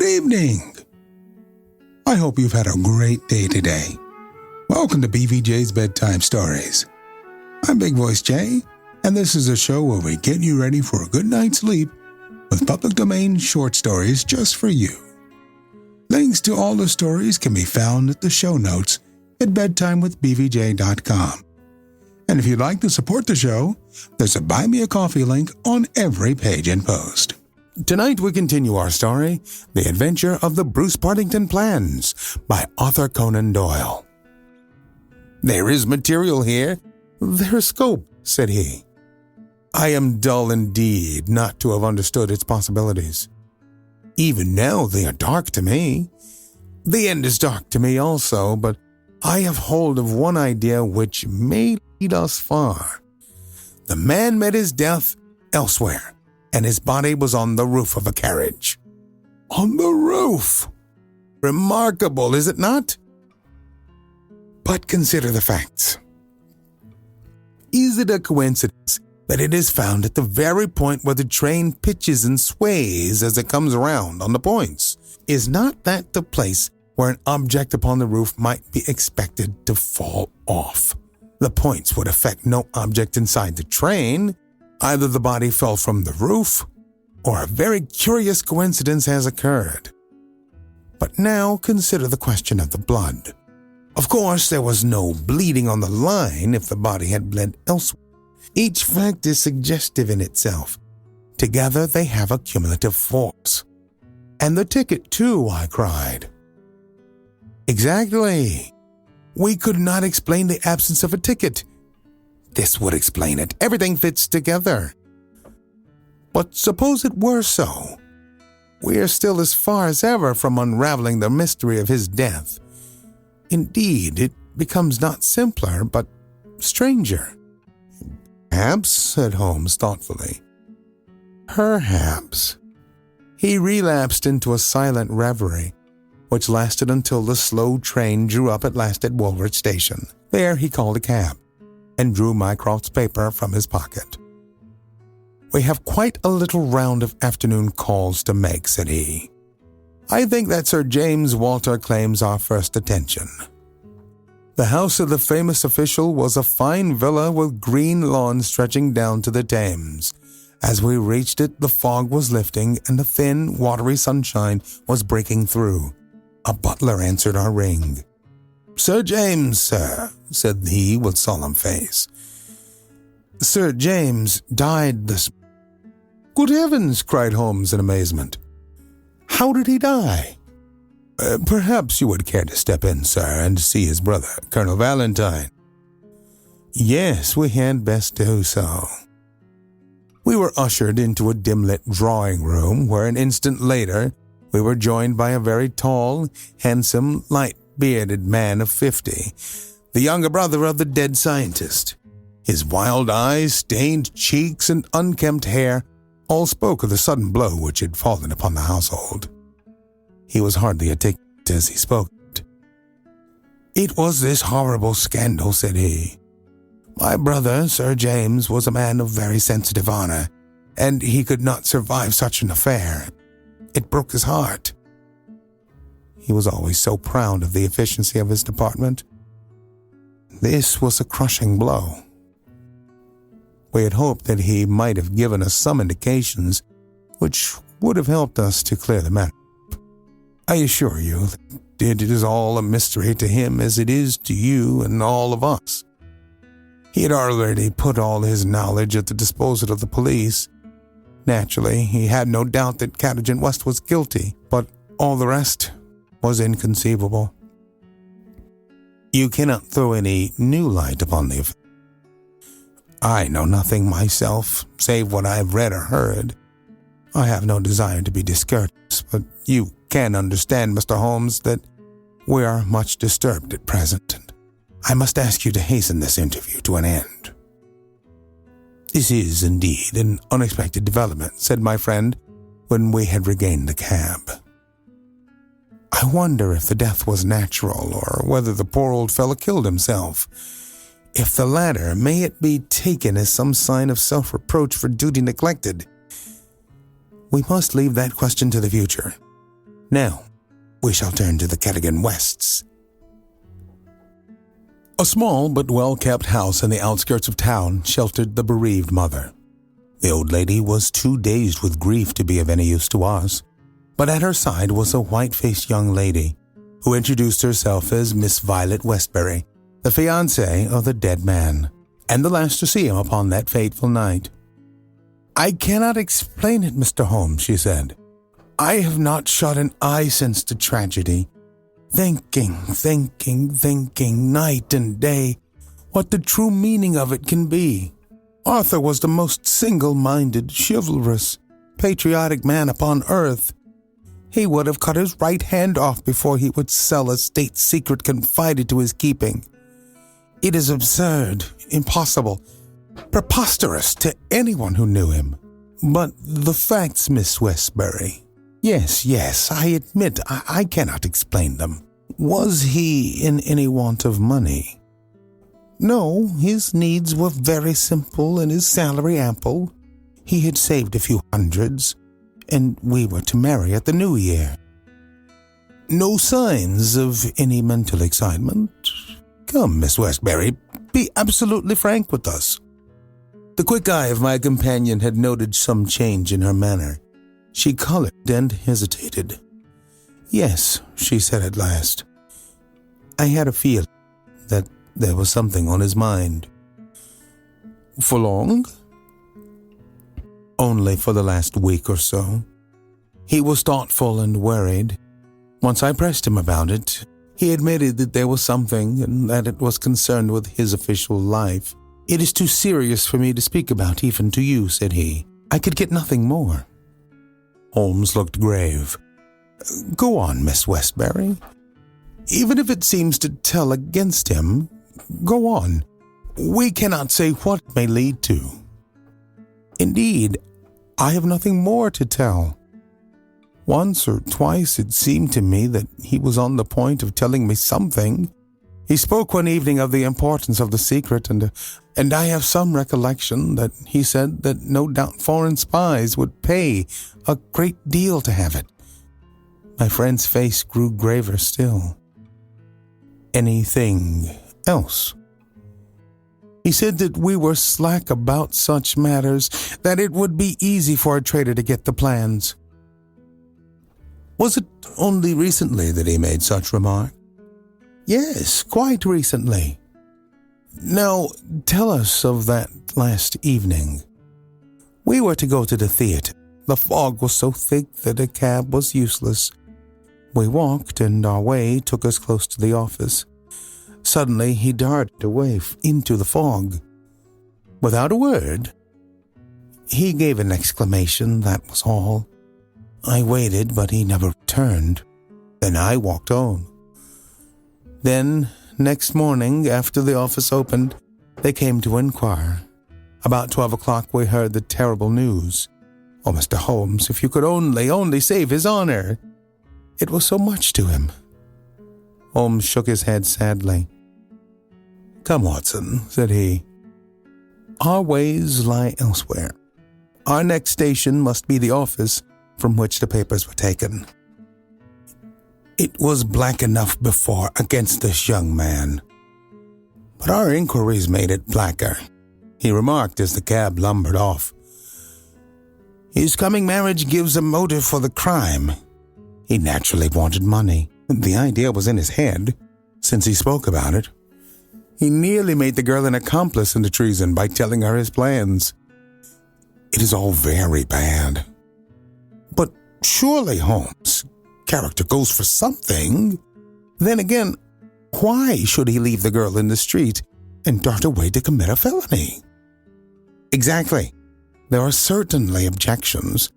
Good evening. I hope you've had a great day today. Welcome to BVJ's Bedtime Stories. I'm Big Voice Jay, and this is a show where we get you ready for a good night's sleep with public domain short stories just for you. Links to all the stories can be found at the show notes at bedtimewithbvj.com. And if you'd like to support the show, there's a Buy Me a Coffee link on every page and post. Tonight we continue our story, The Adventure of the Bruce-Partington Plans by Arthur Conan Doyle. There is material here. There is scope, said he. I am dull indeed not to have understood its possibilities. Even now they are dark to me. The end is dark to me also, but I have hold of one idea which may lead us far. The man met his death elsewhere, and his body was on the roof of a carriage. On the roof! Remarkable, is it not? But consider the facts. Is it a coincidence that it is found at the very point where the train pitches and sways as it comes around on the points? Is not that the place where an object upon the roof might be expected to fall off? The points would affect no object inside the train. Either the body fell from the roof, or a very curious coincidence has occurred. But now consider the question of the blood. Of course, there was no bleeding on the line if the body had bled elsewhere. Each fact is suggestive in itself. Together they have a cumulative force. And the ticket too, I cried. Exactly. We could not explain the absence of a ticket. This would explain it. Everything fits together. But suppose it were so. We are still as far as ever from unraveling the mystery of his death. Indeed, it becomes not simpler, but stranger. Perhaps, said Holmes thoughtfully. Perhaps. He relapsed into a silent reverie, which lasted until the slow train drew up at last at Woolwich Station. There he called a cab and drew Mycroft's paper from his pocket. We have quite a little round of afternoon calls to make, said he. I think that Sir James Walter claims our first attention. The house of the famous official was a fine villa with green lawn stretching down to the Thames. As we reached it, the fog was lifting and the thin, watery sunshine was breaking through. A butler answered our ring. Sir James, sir, said he with solemn face. Sir James died this... Good heavens, cried Holmes in amazement. How did he die? Perhaps you would care to step in, sir, and see his brother, Colonel Valentine. Yes, we had best do so. We were ushered into a dim-lit drawing room where an instant later we were joined by a very tall, handsome, light-bearded man of 50, the younger brother of the dead scientist. His wild eyes, stained cheeks, and unkempt hair all spoke of the sudden blow which had fallen upon the household. He was hardly articulate as he spoke. It was this horrible scandal, said he. My brother, Sir James, was a man of very sensitive honor, and he could not survive such an affair. It broke his heart. He was always so proud of the efficiency of his department. This was a crushing blow. We had hoped that he might have given us some indications which would have helped us to clear the matter. I assure you that it is all a mystery to him as it is to you and all of us. He had already put all his knowledge at the disposal of the police. Naturally, he had no doubt that Cadogan West was guilty, but all the rest was inconceivable. You cannot throw any new light upon the affair. I know nothing myself, save what I have read or heard. I have no desire to be discourteous, but you can understand, Mr. Holmes, that we are much disturbed at present, and I must ask you to hasten this interview to an end. This is indeed an unexpected development, said my friend, when we had regained the cab. I wonder if the death was natural, or whether the poor old fellow killed himself. If the latter, may it be taken as some sign of self-reproach for duty neglected. We must leave that question to the future. Now, we shall turn to the Cadogan Wests. A small but well-kept house in the outskirts of town sheltered the bereaved mother. The old lady was too dazed with grief to be of any use to us, but at her side was a white-faced young lady who introduced herself as Miss Violet Westbury, the fiancée of the dead man, and the last to see him upon that fateful night. "I cannot explain it, Mr. Holmes," she said. "I have not shut an eye since the tragedy, thinking night and day what the true meaning of it can be. Arthur was the most single-minded, chivalrous, patriotic man upon earth. He would have cut his right hand off before he would sell a state secret confided to his keeping. It is absurd, impossible, preposterous to anyone who knew him. But the facts, Miss Westbury, yes, I admit I cannot explain them. Was he in any want of money? No, his needs were very simple and his salary ample. He had saved a few hundreds, and we were to marry at the new year. No signs of any mental excitement? Come, Miss Westbury, be absolutely frank with us." The quick eye of my companion had noted some change in her manner. She colored and hesitated. "Yes," she said at last. "I had a feeling that there was something on his mind." "For long?" "Only for the last week or so. He was thoughtful and worried. Once I pressed him about it, he admitted that there was something and that it was concerned with his official life. 'It is too serious for me to speak about even to you,' said he. I could get nothing more." Holmes looked grave. "Go on, Miss Westbury. Even if it seems to tell against him, go on. We cannot say what it may lead to." "Indeed, I have nothing more to tell. Once or twice it seemed to me that he was on the point of telling me something. He spoke one evening of the importance of the secret, and I have some recollection that he said that no doubt foreign spies would pay a great deal to have it." My friend's face grew graver still. "Anything else?" "He said that we were slack about such matters, that it would be easy for a traitor to get the plans." "Was it only recently that he made such remark?" "Yes, quite recently." "Now, tell us of that last evening." "We were to go to the theater. The fog was so thick that a cab was useless. We walked, and our way took us close to the office. Suddenly, he darted away into the fog. Without a word, he gave an exclamation, that was all. I waited, but he never returned. Then I walked on. Then, next morning, after the office opened, they came to inquire. About 12 o'clock, we heard the terrible news. Oh, Mr. Holmes, if you could only save his honor. It was so much to him." Holmes shook his head sadly. "Come, Watson," said he. "Our ways lie elsewhere. Our next station must be the office from which the papers were taken. It was black enough before against this young man, but our inquiries made it blacker," he remarked as the cab lumbered off. "His coming marriage gives a motive for the crime. He naturally wanted money. The idea was in his head, since he spoke about it. He nearly made the girl an accomplice in the treason by telling her his plans. It is all very bad. But surely, Holmes, character goes for something. Then again, why should he leave the girl in the street and dart away to commit a felony?" "Exactly. There are certainly objections,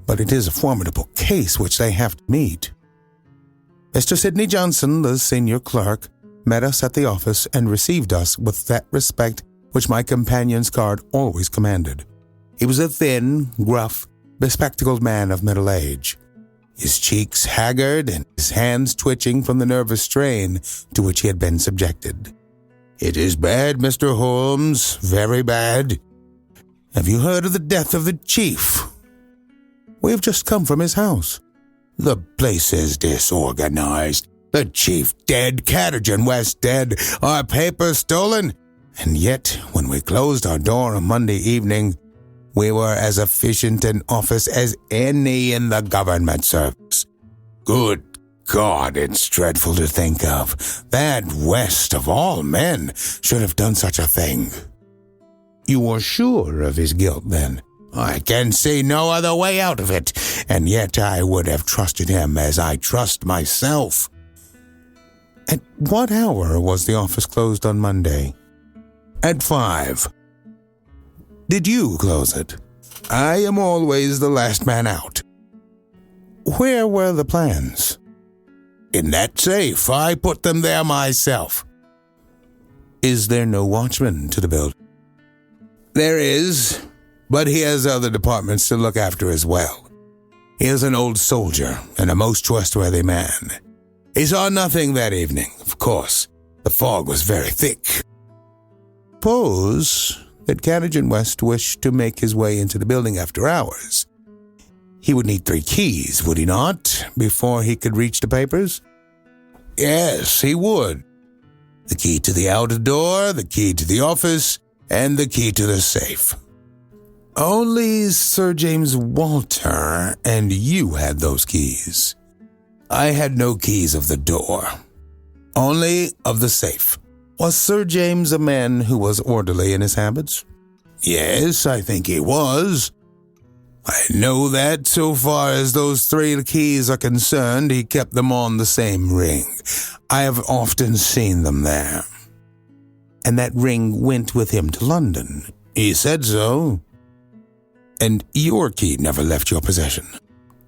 but it is a formidable case which they have to meet." Mr. Sidney Johnson, the senior clerk, met us at the office and received us with that respect which my companion's guard always commanded. He was a thin, gruff, bespectacled man of middle age, his cheeks haggard and his hands twitching from the nervous strain to which he had been subjected. "It is bad, Mr. Holmes, very bad. Have you heard of the death of the chief?" "We have just come from his house." The place is disorganized. The chief dead, Cadogan West dead, our papers stolen. And yet, when we closed our door on Monday evening, we were as efficient in office as any in the government service. Good God, it's dreadful to think of. That West of all men should have done such a thing. You are sure of his guilt, then? I can see no other way out of it, and yet I would have trusted him as I trust myself. At what hour was the office closed on Monday? At 5. Did you close it? I am always the last man out. Where were the plans? In that safe. I put them there myself. Is there no watchman to the building? There is, but he has other departments to look after as well. He is an old soldier and a most trustworthy man. He saw nothing that evening, of course. The fog was very thick. Suppose that Cadogan West wished to make his way into the building after hours. He would need 3 keys, would he not, before he could reach the papers? Yes, he would. The key to the outer door, the key to the office, and the key to the safe. Only Sir James Walter and you had those keys. I had no keys of the door, only of the safe. Was Sir James a man who was orderly in his habits? Yes, I think he was. I know that so far as those 3 keys are concerned, he kept them on the same ring. I have often seen them there. And that ring went with him to London. He said so. And your key never left your possession?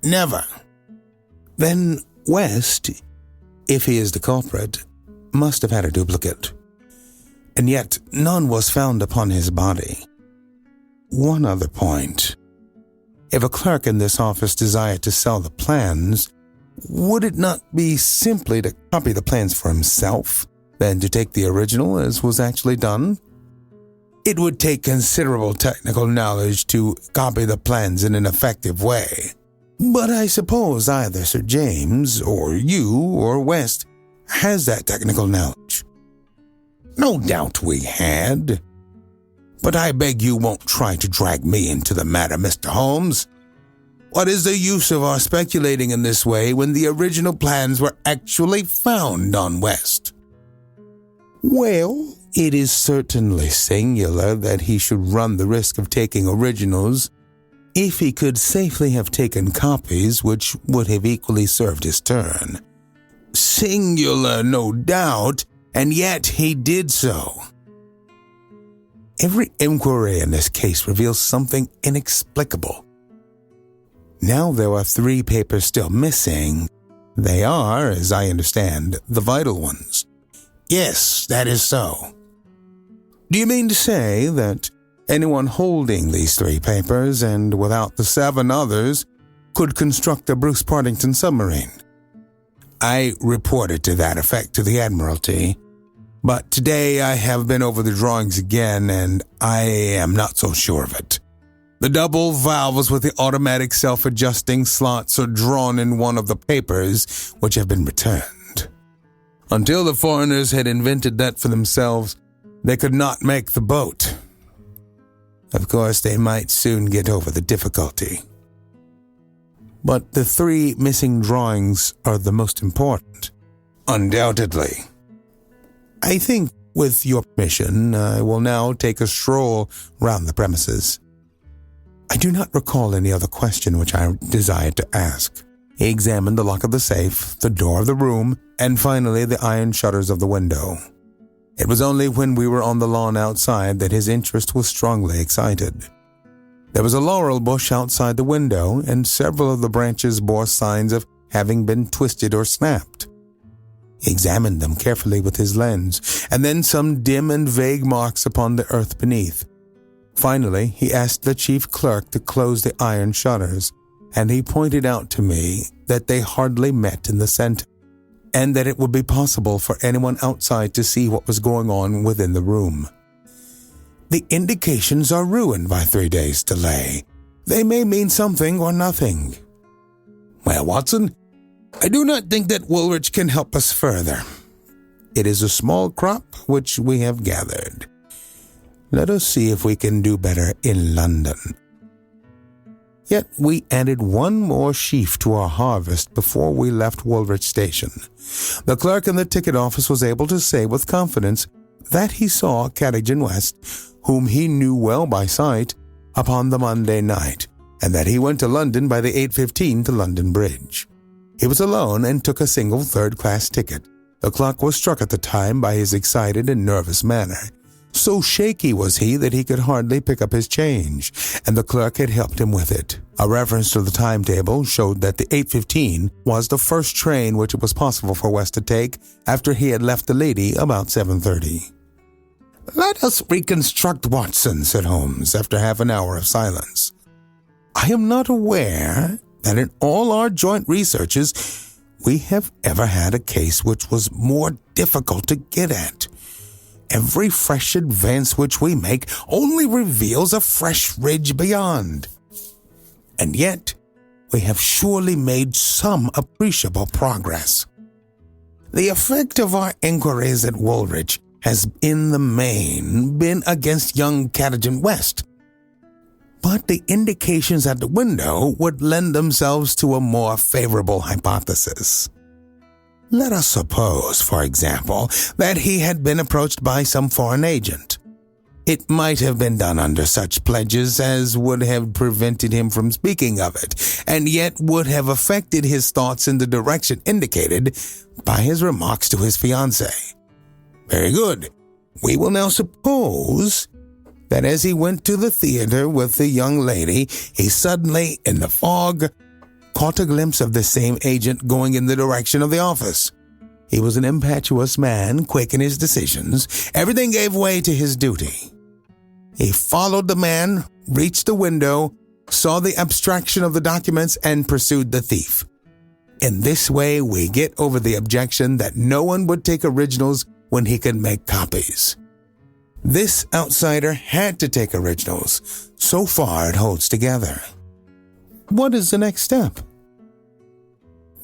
Never. Then West, if he is the culprit, must have had a duplicate. And yet none was found upon his body. One other point. If a clerk in this office desired to sell the plans, would it not be simply to copy the plans for himself, than to take the original as was actually done? It would take considerable technical knowledge to copy the plans in an effective way. But I suppose either Sir James, or you, or West has that technical knowledge. No doubt we had. But I beg you won't try to drag me into the matter, Mr. Holmes. What is the use of our speculating in this way when the original plans were actually found on West? Well, it is certainly singular that he should run the risk of taking originals if he could safely have taken copies which would have equally served his turn. Singular, no doubt, and yet he did so. Every inquiry in this case reveals something inexplicable. Now there are 3 papers still missing. They are, as I understand, the vital ones. Yes, that is so. Do you mean to say that anyone holding these 3 papers and without the 7 others could construct a Bruce-Partington submarine? I reported to that effect to the Admiralty, but today I have been over the drawings again and I am not so sure of it. The double valves with the automatic self-adjusting slots are drawn in one of the papers which have been returned. Until the foreigners had invented that for themselves, they could not make the boat. Of course, they might soon get over the difficulty. But the 3 missing drawings are the most important. Undoubtedly. I think, with your permission, I will now take a stroll round the premises. I do not recall any other question which I desired to ask. He examined the lock of the safe, the door of the room, and finally the iron shutters of the window. It was only when we were on the lawn outside that his interest was strongly excited. There was a laurel bush outside the window, and several of the branches bore signs of having been twisted or snapped. He examined them carefully with his lens, and then some dim and vague marks upon the earth beneath. Finally, he asked the chief clerk to close the iron shutters, and he pointed out to me that they hardly met in the center, and that it would be possible for anyone outside to see what was going on within the room. The indications are ruined by 3 days' delay. They may mean something or nothing. Well, Watson, I do not think that Woolwich can help us further. It is a small crop which we have gathered. Let us see if we can do better in London. Yet we added one more sheaf to our harvest before we left Woolwich Station. The clerk in the ticket office was able to say with confidence that he saw Cadogan West, whom he knew well by sight, upon the Monday night, and that he went to London by the 8:15 to London Bridge. He was alone and took a single third-class ticket. The clerk was struck at the time by his excited and nervous manner. So shaky was he that he could hardly pick up his change, and the clerk had helped him with it. A reference to the timetable showed that the 8:15 was the first train which it was possible for West to take after he had left the lady about 7:30. "Let us reconstruct Watson," said Holmes, after half an hour of silence. "I am not aware that in all our joint researches we have ever had a case which was more difficult to get at. Every fresh advance which we make only reveals a fresh ridge beyond. And yet, we have surely made some appreciable progress. The effect of our inquiries at Woolwich has in the main been against young Cadogan West, but the indications at the window would lend themselves to a more favorable hypothesis. Let us suppose, for example, that he had been approached by some foreign agent. It might have been done under such pledges as would have prevented him from speaking of it, and yet would have affected his thoughts in the direction indicated by his remarks to his fiancée. Very good. We will now suppose that as he went to the theater with the young lady, he suddenly, in the fog, caught a glimpse of the same agent going in the direction of the office. He was an impetuous man, quick in his decisions. Everything gave way to his duty. He followed the man, reached the window, saw the abstraction of the documents, and pursued the thief. In this way, we get over the objection that no one would take originals when he could make copies. This outsider had to take originals. So far, it holds together. What is the next step?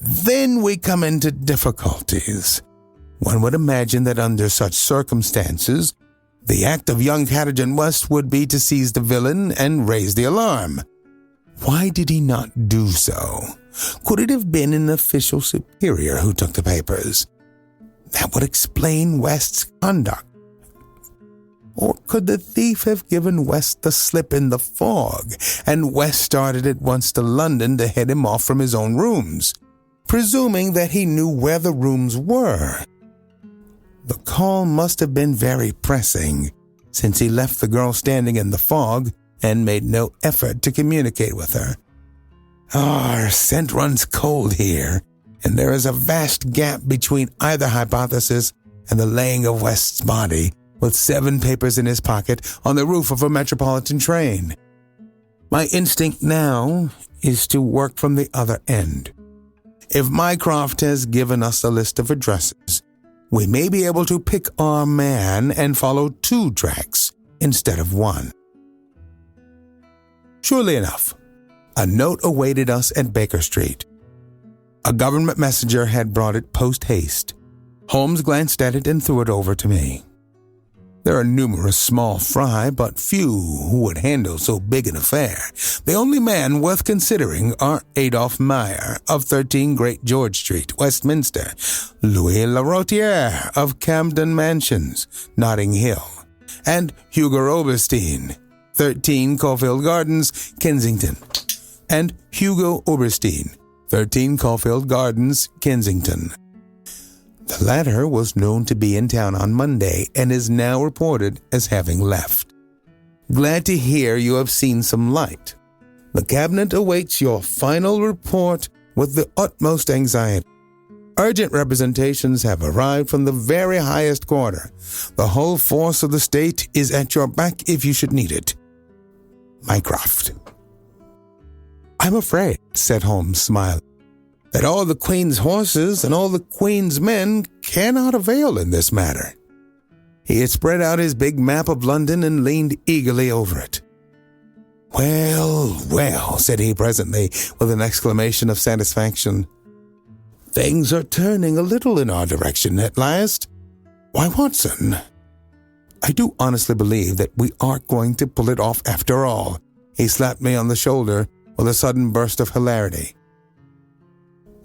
Then we come into difficulties. One would imagine that under such circumstances, the act of young Cadogan West would be to seize the villain and raise the alarm. Why did he not do so? Could it have been an official superior who took the papers? That would explain West's conduct. Or could the thief have given West the slip in the fog, and West started at once to London to head him off from his own rooms, presuming that he knew where the rooms were? The call must have been very pressing, since he left the girl standing in the fog and made no effort to communicate with her. Our scent runs cold here, and there is a vast gap between either hypothesis and the laying of West's body, with 7 papers in his pocket on the roof of a metropolitan train. My instinct now is to work from the other end. If Mycroft has given us a list of addresses, we may be able to pick our man and follow 2 tracks instead of 1. Surely enough, a note awaited us at Baker Street. A government messenger had brought it post-haste. Holmes glanced at it and threw it over to me. There are numerous small fry, but few who would handle so big an affair. The only man worth considering are Adolphe Meyer of 13 Great George Street, Westminster, Louis Larotière of Camden Mansions, Notting Hill, and Hugo Oberstein, 13 Caulfield Gardens, Kensington, and Hugo Oberstein, 13 Caulfield Gardens, Kensington. The latter was known to be in town on Monday and is now reported as having left. Glad to hear you have seen some light. The cabinet awaits your final report with the utmost anxiety. Urgent representations have arrived from the very highest quarter. The whole force of the state is at your back if you should need it. Mycroft. I'm afraid, said Holmes, smiling, that all the Queen's horses and all the Queen's men cannot avail in this matter. He had spread out his big map of London and leaned eagerly over it. Well, well, said he presently with an exclamation of satisfaction. Things are turning a little in our direction at last. Why, Watson, I do honestly believe that we are going to pull it off after all. He slapped me on the shoulder with a sudden burst of hilarity.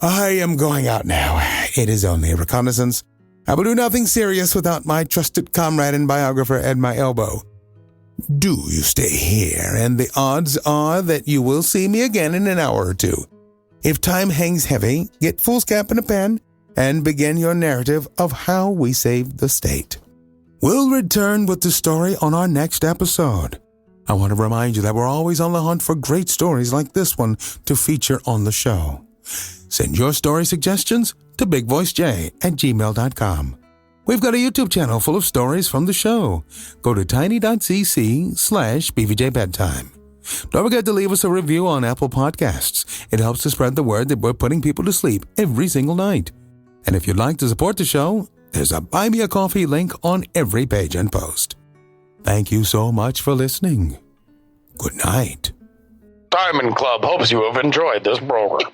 I am going out now. It is only a reconnaissance. I will do nothing serious without my trusted comrade and biographer at my elbow. Do you stay here, and the odds are that you will see me again in an hour or two. If time hangs heavy, get foolscap and a pen, and begin your narrative of how we saved the state. We'll return with the story on our next episode. I want to remind you that we're always on the hunt for great stories like this one to feature on the show. Send your story suggestions to bigvoicejay@gmail.com. We've got a YouTube channel full of stories from the show. Go to tiny.cc/BVJ Bedtime. Don't forget to leave us a review on Apple Podcasts. It helps to spread the word that we're putting people to sleep every single night. And if you'd like to support the show, there's a Buy Me a Coffee link on every page and post. Thank you so much for listening. Good night. Diamond Club hopes you have enjoyed this program.